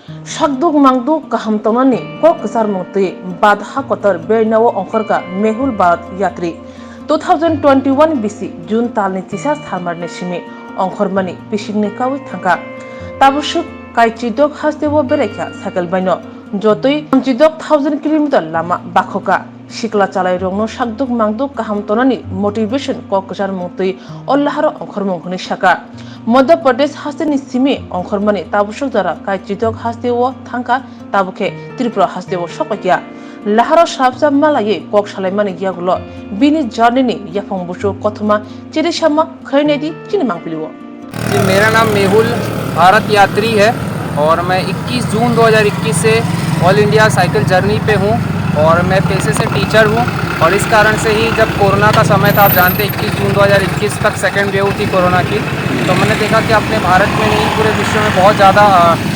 Shakduk mangduk kaham tonani kok kesar mungti badha kotor benawo ongkorka mehul barat yatri 2021 BC June talni tisa thalmarni simi ongkormani pisingni kawi thangka tabusuk kaichidok hasdewo berekha cycle baino jotoi 1000 km lama bakhoka Shikla chalai rongno shakduk mangduk kaham tonani motivation kok kesar mungti ollaharo ongkormung huni shaka Madhya Pradesh hasni simi ongkormani tabusuk dara kaichidok hasdewo thangka tabuke Tripura hasdewo sokya laharo shabsa malaye kok salaimani giagulo bini journey ni yapong busu kothuma chirisama khainedi chinimangpiliwo जी मेरा नाम मेहुल भारत यात्री है और मैं 21 जून 2021 से all India cycle journey पे हूँ और मैं पेशे से टीचर हूँ और इस कारण से ही जब कोरोना का समय था आप जानते 21 जून 2021 तक सेकेंड वेव थी कोरोना की तो मैंने देखा कि अपने भारत में नहीं पूरे विश्व में बहुत ज़्यादा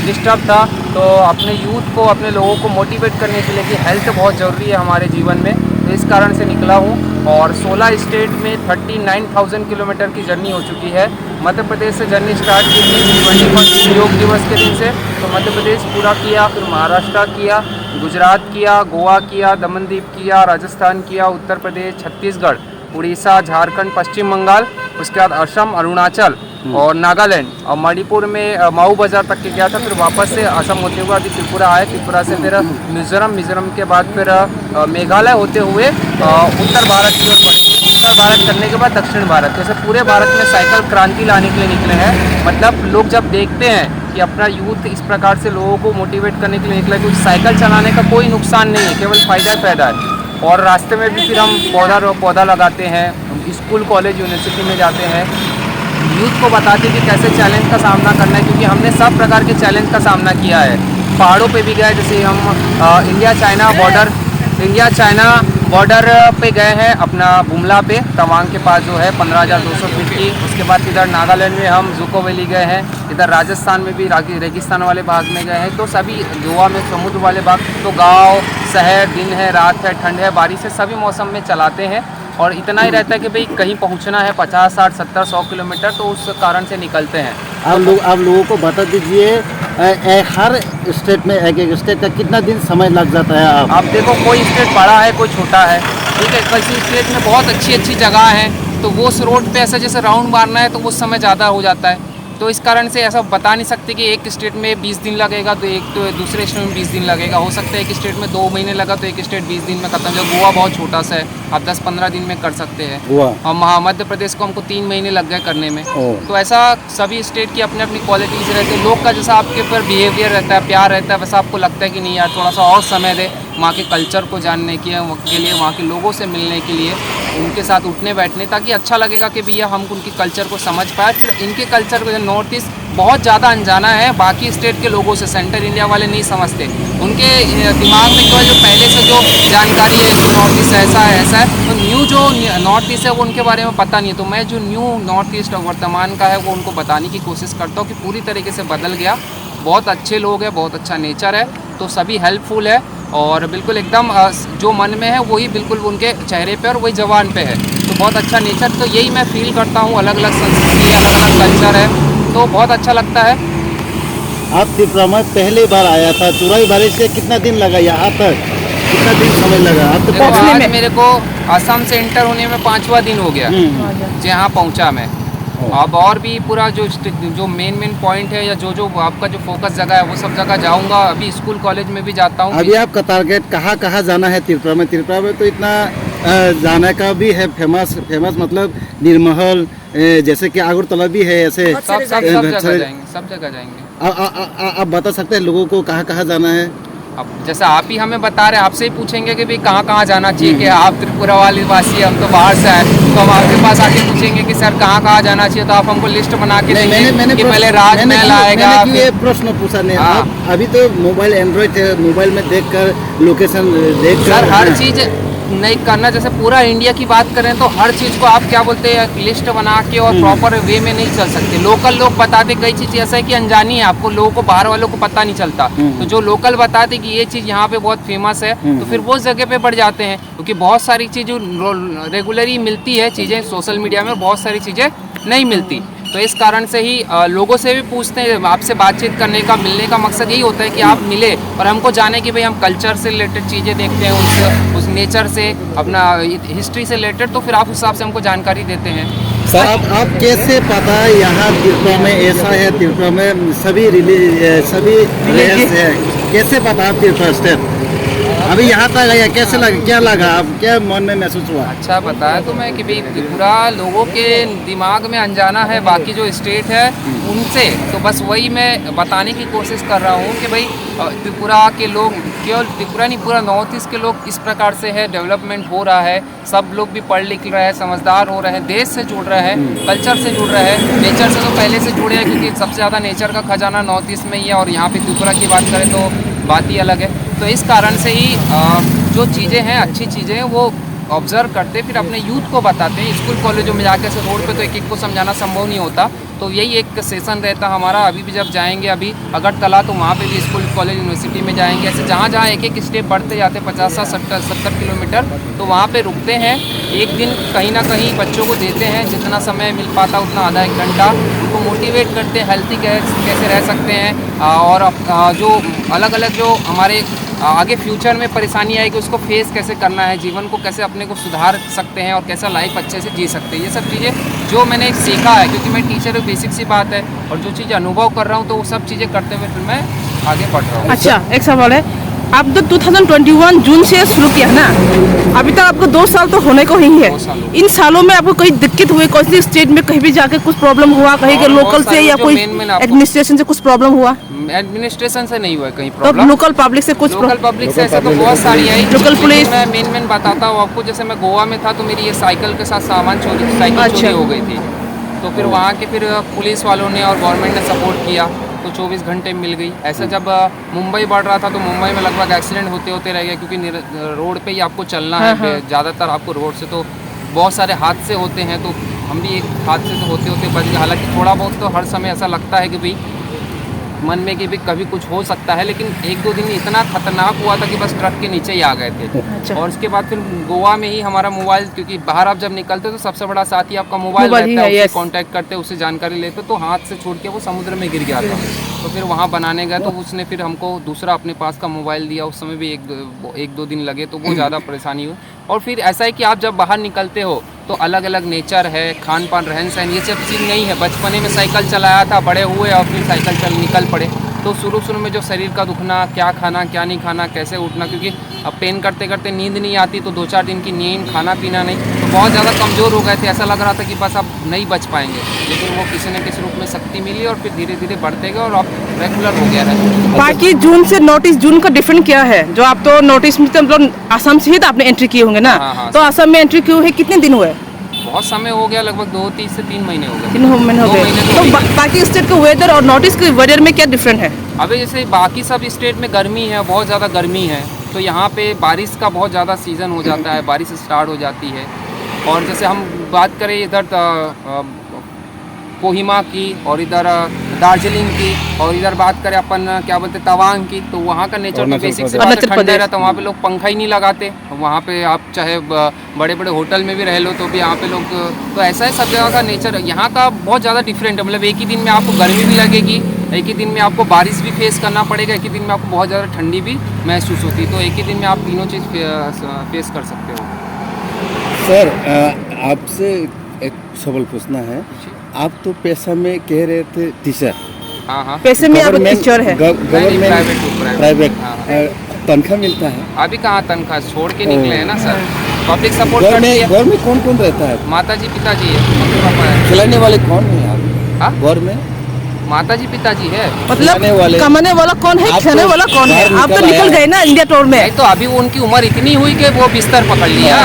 डिस्टर्ब था तो अपने यूथ को अपने लोगों को मोटिवेट करने के लिए कि हेल्थ बहुत ज़रूरी है हमारे जीवन में तो इस कारण से निकला हूँ और 16 स्टेट में 39,000 किलोमीटर की जर्नी हो चुकी है मध्य प्रदेश से जर्नी स्टार्ट की थी 21 योग दिवस के दिन से तो मध्य प्रदेश पूरा किया फिर महाराष्ट्र किया गुजरात किया गोवा किया दमनदीप किया राजस्थान किया उत्तर प्रदेश छत्तीसगढ़ उड़ीसा झारखंड पश्चिम बंगाल उसके बाद असम अरुणाचल और नागालैंड और मणिपुर में माऊ बाजार तक के गया था फिर वापस से असम होते हुए अभी त्रिपुरा आए त्रिपुरा से फिर मिजोरम के बाद फिर मेघालय होते हुए उत्तर भारत की ओर बढ़ेंगे उत्तर भारत करने के बाद दक्षिण भारत जैसे पूरे भारत में साइकिल क्रांति लाने के लिए निकले हैं मतलब लोग जब देखते हैं कि अपना यूथ इस प्रकार से लोगों को मोटिवेट करने के लिए निकला कि साइकिल चलाने का कोई नुकसान नहीं है केवल फायदा है और रास्ते में भी फिर हम पौधा लगाते हैं स्कूल कॉलेज यूनिवर्सिटी में जाते हैं यूथ को बताते कि कैसे चैलेंज का सामना करना है क्योंकि हमने सब प्रकार के चैलेंज का सामना किया है पहाड़ों पे भी गए जैसे हम इंडिया चाइना बॉर्डर पे गए हैं अपना बुमला पे तवांग के पास जो है 15,200 फीट की उसके बाद इधर नागालैंड में हम जुको वैली गए हैं इधर राजस्थान में भी रेगिस्तान वाले भाग में गए हैं तो सभी गोवा में समुद्र वाले भाग तो गांव शहर दिन है रात है ठंड है बारिश है सभी मौसम में चलाते हैं और इतना ही रहता है कि भाई कहीं पहुंचना है 50, 60, 70, 100 किलोमीटर तो उस कारण से निकलते हैं आप लोगों को बता दीजिए हर स्टेट में एक स्टेट का कितना दिन समय लग जाता है आप देखो कोई स्टेट बड़ा है कोई छोटा है ठीक है किसी स्टेट में बहुत अच्छी जगह है तो वो उस रोड पे ऐसा जैसे राउंड मारना है तो उस समय ज़्यादा हो जाता है तो इस कारण से ऐसा बता नहीं सकते कि एक स्टेट में 20 दिन लगेगा तो दूसरे स्टेट में 20 दिन लगेगा हो सकता है एक स्टेट में 2 महीने लगा तो एक स्टेट 20 दिन में खत्म हो गोवा बहुत छोटा सा है आप 10-15 दिन में कर सकते हैं और मध्य प्रदेश को हमको 3 महीने लग गए करने में तो ऐसा सभी स्टेट की अपनी अपनी क्वालिटीज़ रहती है लोग का जैसा आपके ऊपर बिहेवियर रहता है प्यार रहता है वैसा आपको लगता है कि नहीं यार थोड़ा सा और समय दे वहाँ के कल्चर को जानने के लिए वहाँ के लोगों से मिलने के लिए उनके साथ उठने बैठने ताकि अच्छा लगेगा कि भैया हम उनकी कल्चर को समझ पाए फिर इनके कल्चर को नॉर्थ ईस्ट बहुत ज़्यादा अनजाना है बाकी स्टेट के लोगों से सेंट्रल इंडिया वाले नहीं समझते उनके दिमाग में केवल जो पहले से जो जानकारी है कि नॉर्थ ईस्ट ऐसा है तो न्यू जो नॉर्थ ईस्ट है वो उनके बारे में पता नहीं है तो मैं जो न्यू नॉर्थ ईस्ट वर्तमान का है वो उनको बताने की कोशिश करता हूँ कि पूरी तरीके से बदल गया बहुत अच्छे लोग हैं बहुत अच्छा नेचर है तो सभी हेल्पफुल है और बिल्कुल एकदम जो मन में है वही बिल्कुल उनके चेहरे पे और वही जवान पे है तो बहुत अच्छा नेचर तो यही मैं फील करता हूँ अलग अलग संस्कृति अलग अलग कल्चर है तो बहुत अच्छा लगता है आप त्रिपुरा में पहली बार आया था चुराई बारिश से कितना दिन लगा यहाँ तक कितना दिन समय लगा आप तो आज मेरे को असम से इंटर होने में 5वां दिन हो गया जहाँ पहुँचा मैं अब और भी पूरा जो मेन पॉइंट है या जो आपका जो फोकस जगह है वो सब जगह जाऊंगा अभी स्कूल कॉलेज में भी जाता हूँ अभी आपका टारगेट कहाँ जाना है त्रिपुरा में तो इतना जाने का भी है फेमस मतलब निर्महल जैसे कि आगरतला भी है ऐसे सब जगह जाएंगे आप बता सकते हैं लोगों को कहाँ जाना है अब जैसा आप ही हमें बता रहे हैं आपसे ही पूछेंगे कि भाई कहाँ जाना चाहिए कि आप त्रिपुरा वाले वासी हम तो बाहर से आए तो हम आपके पास आके पूछेंगे कि सर कहाँ जाना चाहिए तो आप हमको लिस्ट बना के देंगे कि पहले राजमहल आएगा ये प्रश्न पूछा नहीं आप अभी तो मोबाइल एंड्रॉइड है मोबाइल में देखकर लोकेशन देखकर हर चीज नहीं करना जैसे पूरा इंडिया की बात करें तो हर चीज़ को आप क्या बोलते हैं लिस्ट बना के और प्रॉपर वे में नहीं चल सकते लोकल लोग बताते कई चीज़ ऐसा है कि अनजानी है आपको लोगों को बाहर वालों को पता नहीं चलता तो जो लोकल बताते कि ये चीज़ यहाँ पे बहुत फेमस है तो फिर वो जगह पे बढ़ जाते हैं क्योंकि बहुत सारी चीज़ जो रेगुलर ही मिलती है चीज़ें सोशल मीडिया में बहुत सारी चीज़ें नहीं मिलती तो इस कारण से ही लोगों से भी पूछते हैं, आपसे बातचीत करने का, मिलने का मकसद यही होता है कि आप मिले और हमको जाने कि भाई हम कल्चर से रिलेटेड चीज़ें देखते हैं, उस नेचर से, अपना हिस्ट्री से रिलेटेड, तो फिर आप उस हिसाब से हमको जानकारी देते हैं। सर आप कैसे पता यहाँ त्रिपुरा में ऐसा है, त्रिपुरा में सभी सभी रिलीज है, कैसे पता आप त्रिपुरा स्टेट अभी यहाँ तक आया, कैसे लगा, क्या लगा, आप क्या मन में महसूस हुआ? अच्छा बताया तो मैं कि भाई त्रिपुरा लोगों के दिमाग में अनजाना है बाकी जो स्टेट है उनसे, तो बस वही मैं बताने की कोशिश कर रहा हूँ कि भाई त्रिपुरा के लोग, केवल त्रिपुरा नहीं पूरा नॉर्थ ईस्ट के लोग इस प्रकार से है, डेवलपमेंट हो रहा है, सब लोग भी पढ़ लिख रहे हैं, समझदार हो रहे हैं, देश से जुड़ रहे हैं, कल्चर से जुड़ रहे हैं, नेचर से तो पहले से जुड़े हैं क्योंकि सबसे ज़्यादा नेचर का खजाना नॉर्थ ईस्ट में ही है, और यहाँ पे त्रिपुरा की बात करें तो बात ही अलग है। तो इस कारण से ही जो चीज़ें हैं, अच्छी चीज़ें हैं, वो ऑब्जर्व करते फिर अपने यूथ को बताते हैं। स्कूल कॉलेजों में जाकर से रोड पे तो एक एक को समझाना संभव नहीं होता, तो यही एक सेशन रहता हमारा। अभी भी जब जाएंगे अभी अगरतला, तो वहाँ पे भी स्कूल कॉलेज यूनिवर्सिटी में जाएंगे, ऐसे जहाँ जहाँ एक एक स्टेप बढ़ते जाते 50-70 किलोमीटर, तो वहाँ पे रुकते हैं, एक दिन कहीं ना कहीं बच्चों को देते हैं, जितना समय मिल पाता उतना आधा एक घंटा उनको मोटिवेट करते हैं, हेल्थी कैसे रह सकते हैं, और जो अलग अलग जो हमारे आगे फ्यूचर में परेशानी आएगी उसको फेस कैसे करना है, जीवन को कैसे अपने को सुधार सकते हैं और कैसा लाइफ अच्छे से जी सकते हैं, ये सब चीज़ें जो मैंने सीखा है, क्योंकि मैं टीचर हूँ, बेसिक सी बात है, और जो चीज़ें अनुभव कर रहा हूँ तो वो सब चीज़ें करते हुए फिर मैं आगे बढ़ रहा हूँ। अच्छा, एक सवाल है, आप तो 2021 जून से शुरू किया है ना, अभी तक आपको 2 साल तो होने को ही है। 2 साल। इन सालों में आपको कोई दिक्कत हुई, कोई सी स्टेट में कहीं भी जाके कुछ प्रॉब्लम हुआ, कहीं के लोकल से या कोई एडमिनिस्ट्रेशन से कुछ प्रॉब्लम हुआ? एडमिनिस्ट्रेशन से नहीं हुआ कहीं तो प्रॉब्लम, लोकल पब्लिक से कुछ लोकल पब्लिक से ऐसा तो बहुत सारी आई। लोकल पुलिस, मैं मेन बताता हूँ आपको, जैसे मैं गोवा में था तो मेरी ये साइकिल के साथ सामान चोरी हो गई थी, तो फिर वहाँ के फिर पुलिस वालों ने और गवर्नमेंट ने सपोर्ट किया, तो 24 घंटे मिल गई। ऐसा जब मुंबई बढ़ रहा था तो मुंबई में लगभग एक्सीडेंट होते होते रह गए, क्योंकि रोड पे ही आपको चलना है, ज़्यादातर आपको रोड से तो बहुत सारे हादसे होते हैं, तो हम भी एक हादसे से होते होते बच गए। हालांकि थोड़ा बहुत तो हर समय ऐसा लगता है कि भाई मन में कि भी कभी कुछ हो सकता है, लेकिन 1-2 दिन इतना खतरनाक हुआ था कि बस ट्रक के नीचे ही आ गए थे। अच्छा। और उसके बाद फिर गोवा में ही हमारा मोबाइल, क्योंकि बाहर आप जब निकलते तो सबसे बड़ा साथी आपका मोबाइल रहता है, उससे कांटेक्ट करते, उससे जानकारी लेते, तो हाथ से छोड़ के वो समुद्र में गिर गया था। तो फिर वहाँ बनाने गए तो उसने फिर हमको दूसरा अपने पास का मोबाइल दिया, उस समय भी 1-2 दिन लगे, तो वो ज़्यादा परेशानी हुई। और फिर ऐसा है कि आप जब बाहर निकलते हो तो अलग अलग नेचर है, खान पान, रहन सहन, ये सब चीज़ नहीं है। बचपने में साइकिल चलाया था, बड़े हुए और फिर साइकिल निकल पड़े, तो शुरू में जो शरीर का दुखना, क्या खाना क्या नहीं खाना, कैसे उठना, क्योंकि अब पेन करते करते नींद नहीं आती, तो 2-4 दिन की नींद, खाना पीना नहीं, तो बहुत ज़्यादा कमज़ोर हो गए थे। ऐसा लग रहा था कि बस अब नहीं बच पाएंगे, लेकिन वो किसी न किसी रूप में शक्ति मिली और फिर धीरे धीरे बढ़ते गए और अब रेगुलर हो गया है। बाकी जून से नॉर्थ ईस्ट, जून का डिफरेंट क्या है? जो आप तो नॉर्थ ईस्ट में मतलब आसाम से ही तो आपने एंट्री किए होंगे ना? हाँ। तो आसाम में एंट्री क्यों है, कितने दिन हुए? बहुत समय हो गया, लगभग 2 से 3 महीने हो गए। 3 महीने हो गए। तो बाकी स्टेट का वेदर और नॉर्थ ईस्ट के वेदर में क्या डिफरेंट है? अभी जैसे बाकी सब स्टेट में गर्मी है, बहुत ज़्यादा गर्मी है, तो यहाँ पे बारिश का बहुत ज़्यादा सीज़न हो जाता है, बारिश स्टार्ट हो जाती है। और जैसे हम बात करें इधर कोहिमा की और इधर दार्जिलिंग की, और इधर बात करें अपन क्या बोलते तवांग की, तो वहाँ का नेचर तो बेसिक से बात ठंडा रहता है, वहाँ पे लोग पंखा ही नहीं लगाते। वहाँ पे आप चाहे बड़े बड़े होटल में भी रह लो तो भी यहाँ पे लोग, तो ऐसा है सब जगह का नेचर यहाँ का बहुत ज़्यादा डिफरेंट है। मतलब एक ही दिन में आपको गर्मी भी लगेगी, एक ही दिन में आपको बारिश भी फेस करना पड़ेगा, एक ही दिन में आपको बहुत ज़्यादा ठंडी भी महसूस होती है, तो एक ही दिन में आप तीनों चीज़ फेस कर सकते हो। सर आपसे एक सवाल पूछना है, आप तो पेशा में कह रहे थे टीचर, हाँ, पैसे में आप टीचर है, गवर्नमेंट प्राइवेट तनख्वाह मिलता है? अभी कहाँ तनख्वाह, छोड़ के निकले हैं ना सर, पब्लिक सपोर्ट करती है। घर में कौन कौन रहता है? माताजी पिताजी है, मम्मी पापा है। खिलाने वाले कौन है आप घर में? माताजी पिताजी है। मतलब कमाने वाला कौन है, खाने वाला कौन है? आप तो निकल गए ना इंडिया टूर में। तो अभी वो उनकी उम्र इतनी हुई कि वो बिस्तर पकड़ लिया,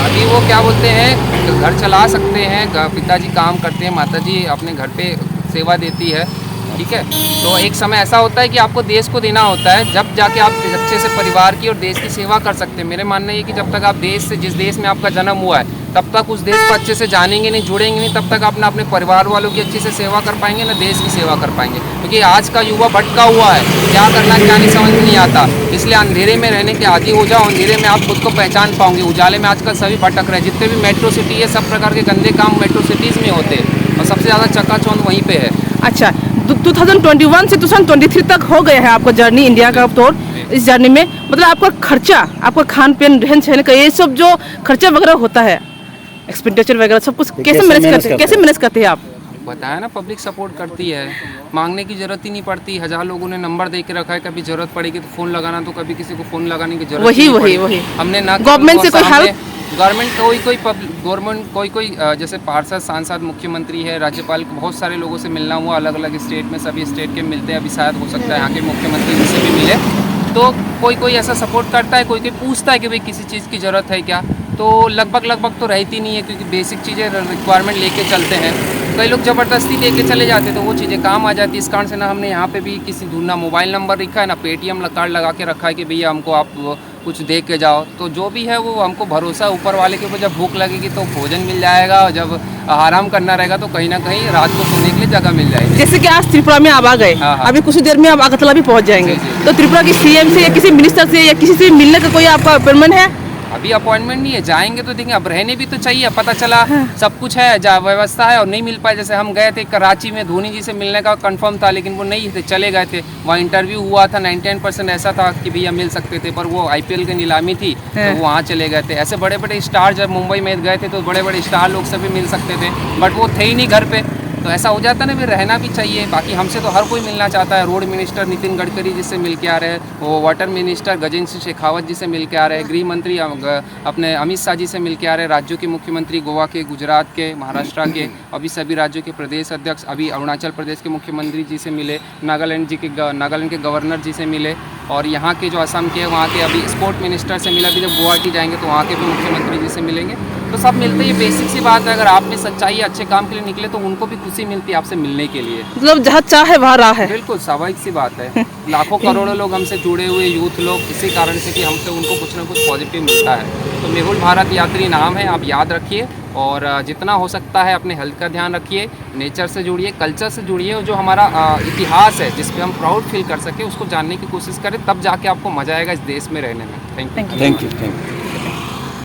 अभी वो क्या बोलते हैं घर चला सकते हैं, पिताजी काम करते हैं, माताजी अपने घर पे सेवा देती है, ठीक है। तो एक समय ऐसा होता है कि आपको देश को देना होता है, जब जाके आप अच्छे से परिवार की और देश की सेवा कर सकते हैं। मेरे मानना ये कि जब तक आप देश से, जिस देश में आपका जन्म हुआ है, तब तक उस देश को अच्छे से जानेंगे नहीं, जुड़ेंगे नहीं, तब तक अपना अपने परिवार वालों की अच्छे से सेवा कर पाएंगे, ना देश की सेवा कर पाएंगे। क्योंकि आज का युवा भटका हुआ है, क्या करना क्या नहीं समझ में नहीं आता। इसलिए अंधेरे में रहने के आदी हो जाओ, अंधेरे में आप खुद को पहचान पाओगे। उजाले में आजकल सभी भटक रहे हैं। जितने भी मेट्रो सिटी है, सब प्रकार के गंदे काम मेट्रो सिटीज़ में होते हैं और सबसे ज़्यादा चकाचौंध वहीं पे है। अच्छा, 2021 से 2023 तक हो गया है आपका जर्नी इंडिया का टूर। इस जर्नी में मतलब आपका खर्चा, आपका खान पीन रहन सहन का ये सब जो खर्चा वगैरह होता है, एक्सपेंडिचर वगैरह सब कुछ कैसे मैनेज करते हैं आप? बताया ना, पब्लिक सपोर्ट करती है, मांगने की जरूरत ही नहीं पड़ती। 1000 लोगों ने नंबर दे के रखा है, कभी जरूरत पड़ेगी तो फोन लगाना, तो कभी किसी को फोन लगाने की जरूरत वही हमने ना गवर्नमेंट से कोई हेल्प, गवर्नमेंट कोई जैसे पार्षद, सांसद, मुख्यमंत्री है, राज्यपाल, बहुत सारे लोगों से मिलना हुआ, अलग अलग स्टेट में, सभी स्टेट के मिलते हैं। अभी शायद हो सकता है यहाँ के मुख्यमंत्री से भी मिले, तो कोई ऐसा सपोर्ट करता है, कोई पूछता है कि भाई किसी चीज़ की ज़रूरत है क्या, तो लगभग तो रहती नहीं है, क्योंकि बेसिक चीज़ें रिक्वायरमेंट लेके चलते हैं। कई लोग ज़बरदस्ती लेके चले जाते हैं, तो वो चीज़ें काम आ जाती है। इस कारण से ना हमने यहाँ पे भी किसी ना मोबाइल नंबर रखा है, ना पेटीएम कार्ड लगा के रखा है कि भैया हमको आप कुछ दे के जाओ। तो जो भी है वो हमको भरोसा ऊपर वाले के ऊपर, जब भूख लगेगी तो भोजन मिल जाएगा, और जब आराम करना रहेगा तो कहीं ना कहीं रात को सोने के लिए जगह मिल जाएगी। जैसे कि आज त्रिपुरा में आप आ गए, हाँ। अभी कुछ देर में आप अगरतला भी पहुंच जाएंगे, जी। तो त्रिपुरा की सीएम से या किसी मिनिस्टर से या किसी से मिलने का कोई आपका अपॉइंटमेंट है? अभी अपॉइंटमेंट नहीं है, जाएंगे तो देखेंगे। अब रहने भी तो चाहिए, पता चला सब कुछ है, व्यवस्था है और नहीं मिल पाए। जैसे हम गए थे कराची में, धोनी जी से मिलने का कंफर्म था, लेकिन वो नहीं थे, चले गए थे। वहाँ इंटरव्यू हुआ था, 99% ऐसा था कि भैया मिल सकते थे, पर वो IPL की नीलामी थी तो वो वहाँ चले गए थे। ऐसे बड़े बड़े स्टार जब मुंबई में गए थे तो बड़े बड़े स्टार लोग सभी मिल सकते थे, बट वो थे ही नहीं घर पे। तो ऐसा हो जाता ना, फिर रहना भी चाहिए। बाकी हमसे तो हर कोई मिलना चाहता है। रोड मिनिस्टर नितिन गडकरी जी से मिल के आ रहे हैं, वो वाटर मिनिस्टर गजेंद्र सिंह शेखावत जी से मिल के आ रहे हैं, गृह मंत्री अपने अमित शाह जी से मिल के आ रहे हैं, राज्यों के मुख्यमंत्री गोवा के, गुजरात के, महाराष्ट्र के, अभी सभी राज्यों के प्रदेश अध्यक्ष, अभी अरुणाचल प्रदेश के मुख्यमंत्री जी से मिले, नागालैंड के गवर्नर जी से मिले, और यहाँ के जो असम के वहाँ के अभी स्पोर्ट मिनिस्टर से मिला। अभी जब गुवाहाटी जाएंगे तो वहाँ के भी मुख्यमंत्री जी से मिलेंगे। तो सब मिलते ही, बेसिक सी बात है। अगर आप में सच्चाई है, अच्छे काम के लिए निकले, तो उनको भी खुशी मिलती है आपसे मिलने के लिए। मतलब जहाँ चाहे वहाँ राह है। बिल्कुल स्वाभाविक सी बात है। लाखों करोड़ों लोग हमसे जुड़े हुए, यूथ लोग, इसी कारण से कि हमसे उनको कुछ ना कुछ पॉजिटिव मिलता है। तो मेहुल भारत यात्री नाम है, आप याद रखिए, और जितना हो सकता है अपने हेल्थ का ध्यान रखिए, नेचर से जुड़िए, कल्चर से जुड़िए, और जो हमारा इतिहास है जिस पे हम प्राउड फील कर सके उसको जानने की कोशिश करें, तब जाके आपको मज़ा आएगा इस देश में रहने में। Thank you.